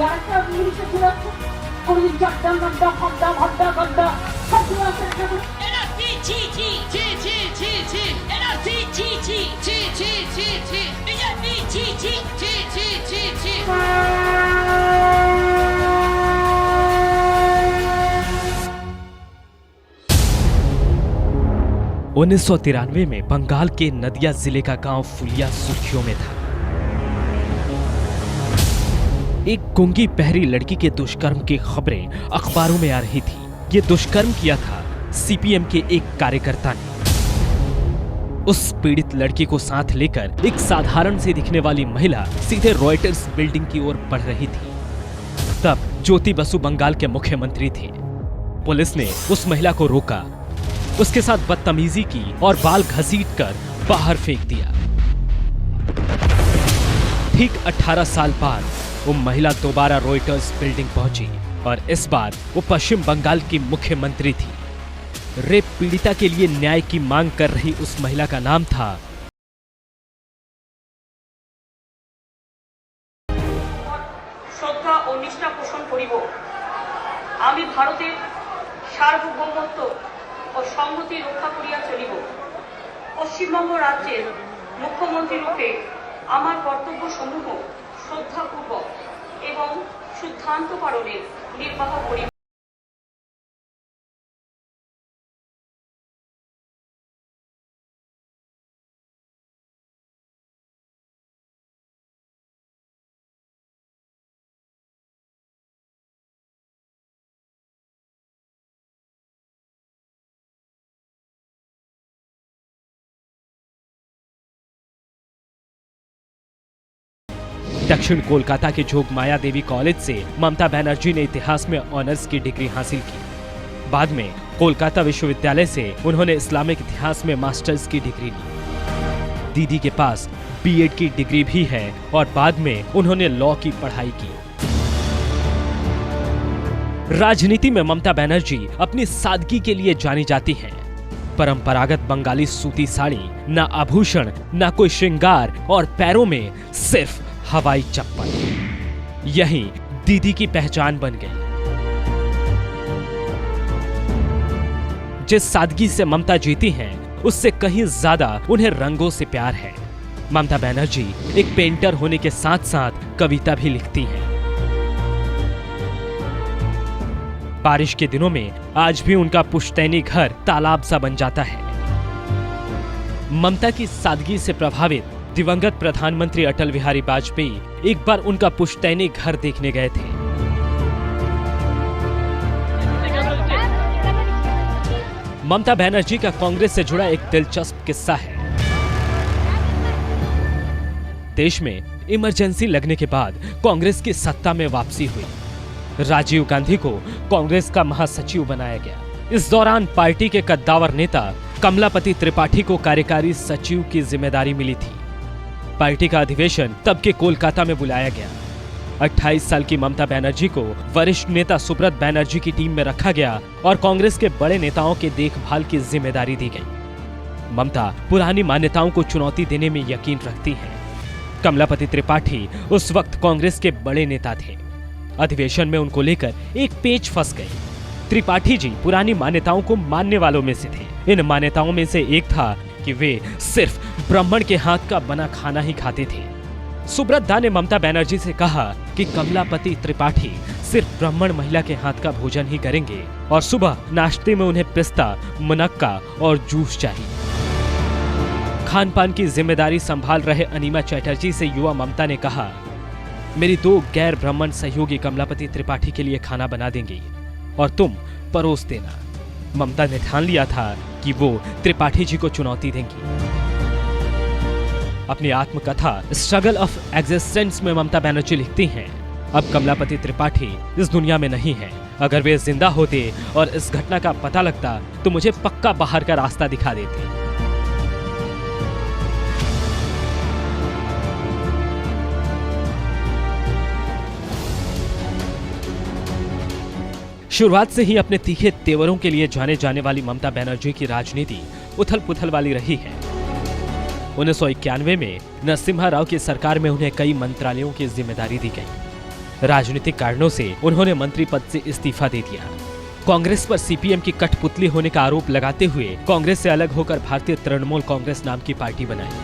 আরেকটা জিনিসে ছিল কোনদিন চারটা নাড্ডা ফাড্ডা ভাড্ডা গাড্ডা সব কিছু আছে এনআরসি ছি ছি ছি ছি ছি ছি এনআরসি ছি ছি ছি ছি ছি ছি বিজেপি ছি ছি ছি ছি ছি ছি। 1993 में बंगाल के नदिया जिले का गांव फुलिया सुर्खियों में था। एक गूंगी बहरी लड़की के दुष्कर्म की खबरें अखबारों में आ रही थी। ये दुष्कर्म किया था सीपीएम के एक कार्यकर्ता ने। उस पीड़ित लड़की को साथ लेकर एक साधारण सी दिखने वाली महिला सीधे रॉयटर्स बिल्डिंग की ओर बढ़ रही थी। तब ज्योति बसु बंगाल के मुख्यमंत्री थे। पुलिस ने उस महिला को रोका, उसके साथ बदतमीजी की और बाल घसीटकर बाहर फेंक दिया। ठीक 18 साल बाद वो महिला दोबारा रॉयटर्स बिल्डिंग पहुंची और इस बार वो पश्चिम बंगाल की मुख्यमंत्री थी। रेप पीड़िता के लिए न्याय की मांग कर रही उस महिला का नाम था শ্রদ্ধা ও নিষ্ঠা পোষণ করিব। আমি ভারতের সার্বভৌমত্ব ও সংহতি রক্ষা করিয়া চলিব। পশ্চিমবঙ্গ রাজ্যের মুখ্যমন্ত্রী রূপে আমার কর্তব্য সমূহ শ্রদ্ধাপূর্বক এবং শুদ্ধান্তকরণে নির্বাহ করিব। दक्षिण कोलकाता के जोगमाया देवी कॉलेज से ममता बनर्जी ने इतिहास में ऑनर्स की डिग्री हासिल की। बाद में कोलकाता विश्वविद्यालय से उन्होंने इस्लामिक इतिहास में मास्टर्स की डिग्री ली। दीदी के पास बीएड की डिग्री भी है और बाद में उन्होंने लॉ की पढ़ाई की। राजनीति में ममता बनर्जी अपनी सादगी के लिए जानी जाती हैं। परंपरागत बंगाली सूती साड़ी, ना आभूषण, ना कोई श्रृंगार और पैरों में सिर्फ हवाई चप्पल, यही दीदी की पहचान बन गई। जिस सादगी से ममता जीती हैं, उससे कहीं ज्यादा उन्हें रंगों से प्यार है। ममता बनर्जी एक पेंटर होने के साथ साथ कविता भी लिखती हैं। बारिश के दिनों में आज भी उनका पुश्तैनी घर तालाब सा बन जाता है। ममता की सादगी से प्रभावित दिवंगत प्रधानमंत्री अटल बिहारी वाजपेयी एक बार उनका पुश्तैनी घर देखने गए थे। ममता बनर्जी का कांग्रेस से जुड़ा एक दिलचस्प किस्सा है। देश में इमरजेंसी लगने के बाद कांग्रेस की सत्ता में वापसी हुई। राजीव गांधी को कांग्रेस का महासचिव बनाया गया। इस दौरान पार्टी के कद्दावर नेता कमलापति त्रिपाठी को कार्यकारी सचिव की जिम्मेदारी मिली थी। पार्टी का अधिवेशन तब के कोलकाता में बुलाया गया। 28 साल की ममता बनर्जी को वरिष्ठ नेता सुब्रत बनर्जी की टीम में रखा गया और कांग्रेस के बड़े नेताओं के देखभाल की जिम्मेदारी दी गई। ममता पुरानी मान्यताओं को चुनौती देने में यकीन रखती हैं। कमलापति त्रिपाठी उस वक्त कांग्रेस के बड़े नेता थे। अधिवेशन में उनको लेकर एक पेच फंस गई। त्रिपाठी जी पुरानी मान्यताओं को मानने वालों में से थे। इन मान्यताओं में से एक था कि वे सिर्फ ब्राह्मण के हाथ का बना खाना ही खाते थे। सुब्रत दा ने ममता बनर्जी से कहा कि कमलापति त्रिपाठी सिर्फ ब्राह्मण महिला के हाथ का भोजन ही करेंगे और सुबह नाश्ते में उन्हें पिस्ता, मुनक्का और जूस चाहिए। खान पान की जिम्मेदारी संभाल रहे अनीमा चैटर्जी से युवा ममता ने कहा, मेरी 2 गैर ब्राह्मण सहयोगी कमलापति त्रिपाठी के लिए खाना बना देंगी और तुम परोस देना। ममता ने ठान लिया था कि वो त्रिपाठी जी को चुनौती देंगी। अपनी आत्मकथा स्ट्रगल ऑफ एग्जिस्टेंस में ममता बनर्जी लिखती हैं, अब कमलापति त्रिपाठी इस दुनिया में नहीं है। अगर वे जिंदा होते और इस घटना का पता लगता तो मुझे पक्का बाहर का रास्ता दिखा देते। शुरुआत से ही अपने तीखे तेवरों के लिए जाने जाने वाली ममता बनर्जी की राजनीति उथल पुथल वाली रही है। 1991 में नरसिम्हा राव की सरकार में उन्हें कई मंत्रालयों की जिम्मेदारी दी गई। राजनीतिक कारणों से उन्होंने मंत्री पद से इस्तीफा दे दिया। कांग्रेस पर सीपीएम की कठपुतली होने का आरोप लगाते हुए कांग्रेस से अलग होकर भारतीय तृणमूल कांग्रेस नाम की पार्टी बनाई।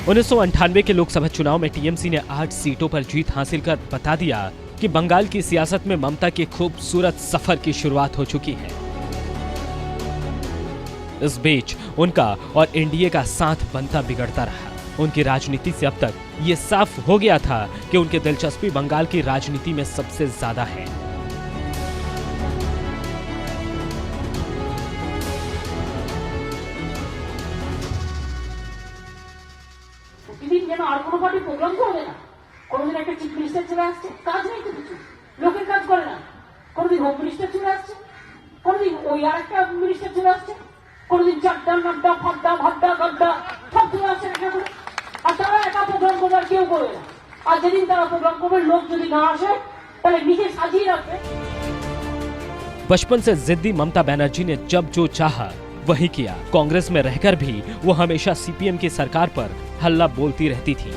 1998 के लोकसभा चुनाव में टीएमसी ने 8 सीटों पर जीत हासिल कर बता दिया कि बंगाल की सियासत में ममता के खूबसूरत सफर की शुरुआत हो चुकी है। इस बीच उनका और एनडीए का साथ बनता बिगड़ता रहा। उनकी राजनीति से अब तक ये साफ हो गया था कि उनकी दिलचस्पी बंगाल की राजनीति में सबसे ज्यादा है। প্রতিদিন যেন আর কোনো পার্টি প্রোগ্রাম করবে না, কোনোদিন একটা চিফ মিনিস্টার চলে আসছে, কাজ নেই তো কিছু, লোকের কাজ করে না, কোনোদিন হোম মিনিস্টার চলে আসছে, কোনোদিন ওই আর একটা মিনিস্টার চলে আসছে, কোনোদিন চারটা নাড্ডা ফাড্ডা ভাড্ডা গাড্ডা সব চলে আসছে একটা করে। আর তারা একা প্রোগ্রাম করবে আর কেউ করবে না। আর যেদিন তারা প্রোগ্রাম করবে লোক যদি না আসে তাহলে নিজে সাজিয়ে রাখবে। बचपन से जिद्दी ममता बनर्जी ने जब जो चाहा वही किया। कांग्रेस में रहकर भी वो हमेशा सीपीएम की सरकार पर हल्ला बोलती रहती थी।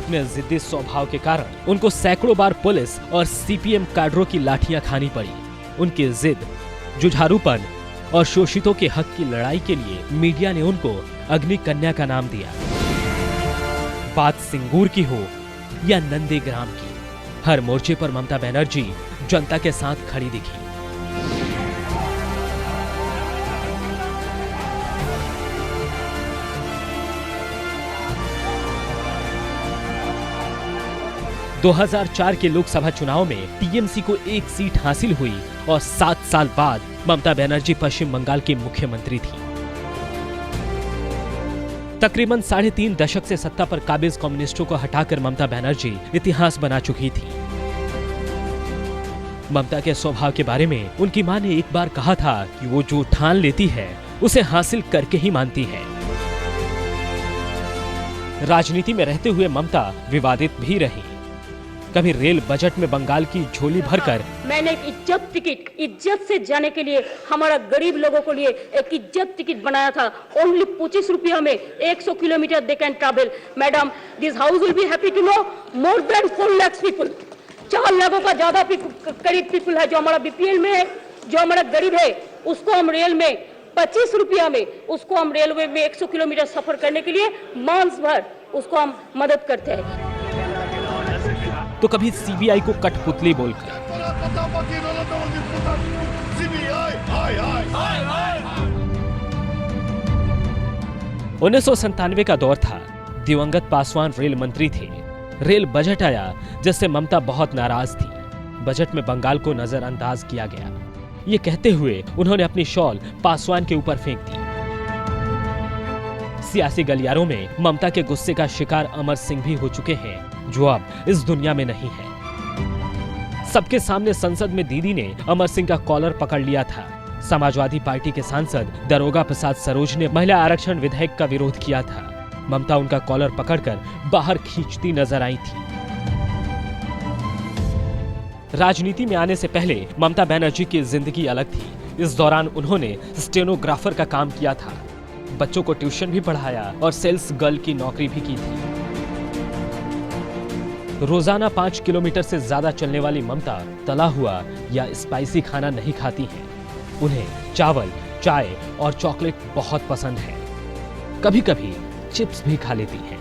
अपने जिद्दी स्वभाव के कारण उनको सैकड़ों बार पुलिस और सीपीएम कैडरों की लाठियां खानी पड़ी। उनकी जिद, जुझारूपन और शोषितों के हक की लड़ाई के लिए मीडिया ने उनको अग्नि कन्या का नाम दिया। बात सिंगूर की हो या नंदीग्राम की, हर मोर्चे पर ममता बनर्जी जनता के साथ खड़ी दिखी। – 2004 के लोकसभा चुनाव में टीएमसी को 1 सीट हासिल हुई और 7 साल बाद ममता बनर्जी पश्चिम बंगाल की मुख्यमंत्री थी। तकरीबन 3.5 दशक से सत्ता पर काबिज कम्युनिस्टों को हटाकर ममता बनर्जी इतिहास बना चुकी थी। ममता के स्वभाव के बारे में उनकी मां ने एक बार कहा था कि वो जो ठान लेती है उसे हासिल करके ही मानती है। राजनीति में रहते हुए ममता विवादित भी रही। कभी रेल बजट में बंगाल की झोली भरकर मैंने एक इज्जत से जाने के लिए हमारा गरीब लोगों के लिए एक इज्जत टिकट बनाया था। ओनली 25 रुपया में 100 kilometre they can travel. Madam, this house will be happy to know more than 4 lakh people, 4 लाखों का ज्यादा करीब पीपल है जो हमारा बीपीएल में है, जो हमारा गरीब है उसको हम रेल में 25 रुपया में उसको हम रेलवे में 100 किलोमीटर सफर करने के लिए मांस भर उसको हम मदद करते हैं। तो कभी सीबीआई को कठपुतली बोलकर, 1997 का दौर था। दिवंगत पासवान रेल मंत्री थे। रेल बजट आया जिससे ममता बहुत नाराज थी। बजट में बंगाल को नजरअंदाज किया गया। ये कहते हुए उन्होंने अपनी शॉल पासवान के ऊपर फेंक दी। सियासी गलियारों में ममता के गुस्से का शिकार अमर सिंह भी हो चुके हैं, जो अब इस दुनिया में नहीं है। सबके सामने संसद में दीदी ने अमर सिंह का कॉलर पकड़ लिया था। समाजवादी पार्टी के सांसद दरोगा प्रसाद सरोज ने महिला आरक्षण विधेयक का विरोध किया था। ममता उनका कॉलर पकड़कर बाहर खींचती नजर आई थी। राजनीति में आने से पहले ममता बनर्जी की जिंदगी अलग थी। इस दौरान उन्होंने स्टेनोग्राफर का काम किया था, बच्चों को ट्यूशन भी पढ़ाया और सेल्स गर्ल की नौकरी भी की थी। रोजाना 5 किलोमीटर से ज्यादा चलने वाली ममता तला हुआ या स्पाइसी खाना नहीं खाती हैं। उन्हें चावल, चाय और चॉकलेट बहुत पसंद है। कभी कभी चिप्स भी खा लेती हैं।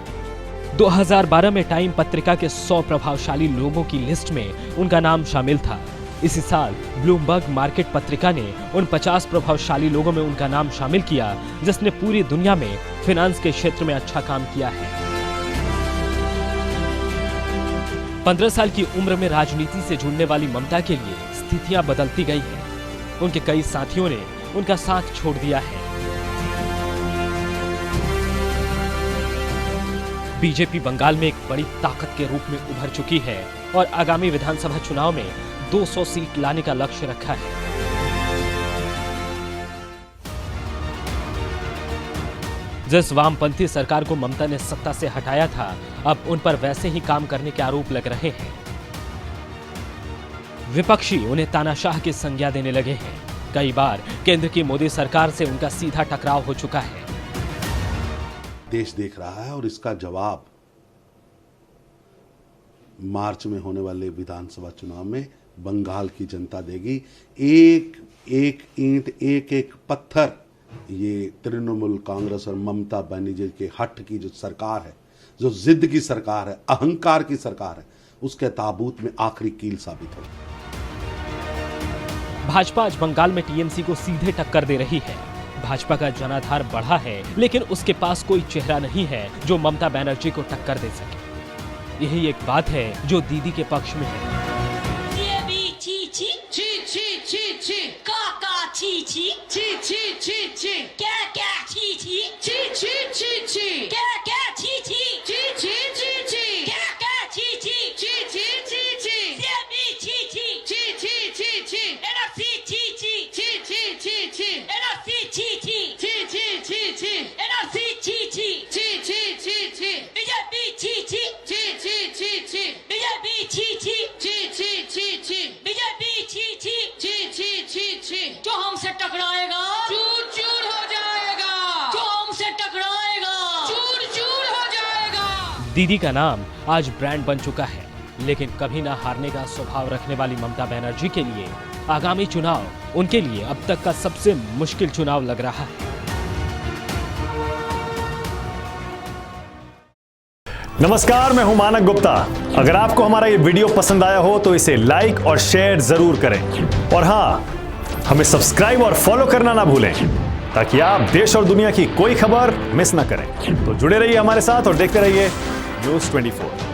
2012 में टाइम पत्रिका के 100 प्रभावशाली लोगों की लिस्ट में उनका नाम शामिल था। इसी साल ब्लूमबर्ग मार्केट पत्रिका ने उन 50 प्रभावशाली लोगों में उनका नाम शामिल किया जिसने पूरी दुनिया में फाइनेंस के क्षेत्र में अच्छा काम किया है। 15 साल की उम्र में राजनीति से जुड़ने वाली ममता के लिए स्थितियां बदलती गई हैं। उनके कई साथियों ने उनका साथ छोड़ दिया है। बीजेपी बंगाल में एक बड़ी ताकत के रूप में उभर चुकी है और आगामी विधानसभा चुनाव में 200 सीट लाने का लक्ष्य रखा है। जिस वामपंथी सरकार को ममता ने सत्ता से हटाया था, अब उन पर वैसे ही काम करने के आरोप लग रहे हैं। विपक्षी उन्हें तानाशाह की संज्ञा देने लगे हैं। कई बार केंद्र की मोदी सरकार से उनका सीधा टकराव हो चुका है। देश देख रहा है और इसका जवाब मार्च में होने वाले विधानसभा चुनाव में बंगाल की जनता देगी। एक एक ईंट, एक एक पत्थर ये तृणमूल कांग्रेस और ममता बनर्जी के हट की जो सरकार है, जो जिद की सरकार है, अहंकार की सरकार है, उसके ताबूत में आखिरी कील साबित होगी। भाजपा आज बंगाल में टीएमसी को सीधे टक्कर दे रही है। भाजपा का जनाधार बढ़ा है, लेकिन उसके पास कोई चेहरा नहीं है जो ममता बनर्जी को टक्कर दे सके। यही एक बात है जो दीदी के पक्ष में है। ये भी ची ची ची ची ची ची काका ची ची ची ची ची ची क्या क्या ची ची ची ची ची ची क्या क्या ची ची ची ची ची ची क्या क्या ची ची ची ची ची ची ये भी ची ची ची ची ची ची एनआरसी ची ची ची ची ची ची एनआरसी ची ची ची ची ची ची एनआरसी ची ची ची ची ची ची बीजेपी ची ची ची ची ची ची बीजेपी ची ची ची ची ची ची बीजेपी ची ची ची ची ची ची जो हमसे टकराएगा चूर चूर हो जाएगा, जो हमसे टकराएगा चूर चूर हो जाएगा। दीदी का नाम आज ब्रांड बन चुका है, लेकिन कभी ना हारने का स्वभाव रखने वाली ममता बनर्जी के लिए आगामी चुनाव उनके लिए अब तक का सबसे मुश्किल चुनाव लग रहा है। नमस्कार, मैं हूं मानक गुप्ता। अगर आपको हमारा ये वीडियो पसंद आया हो तो इसे लाइक और शेयर जरूर करें, और हां, हमें सब्सक्राइब और फॉलो करना ना भूलें ताकि आप देश और दुनिया की कोई खबर मिस ना करें। तो जुड़े रहिए हमारे साथ और देखते रहिए न्यूज़ 24।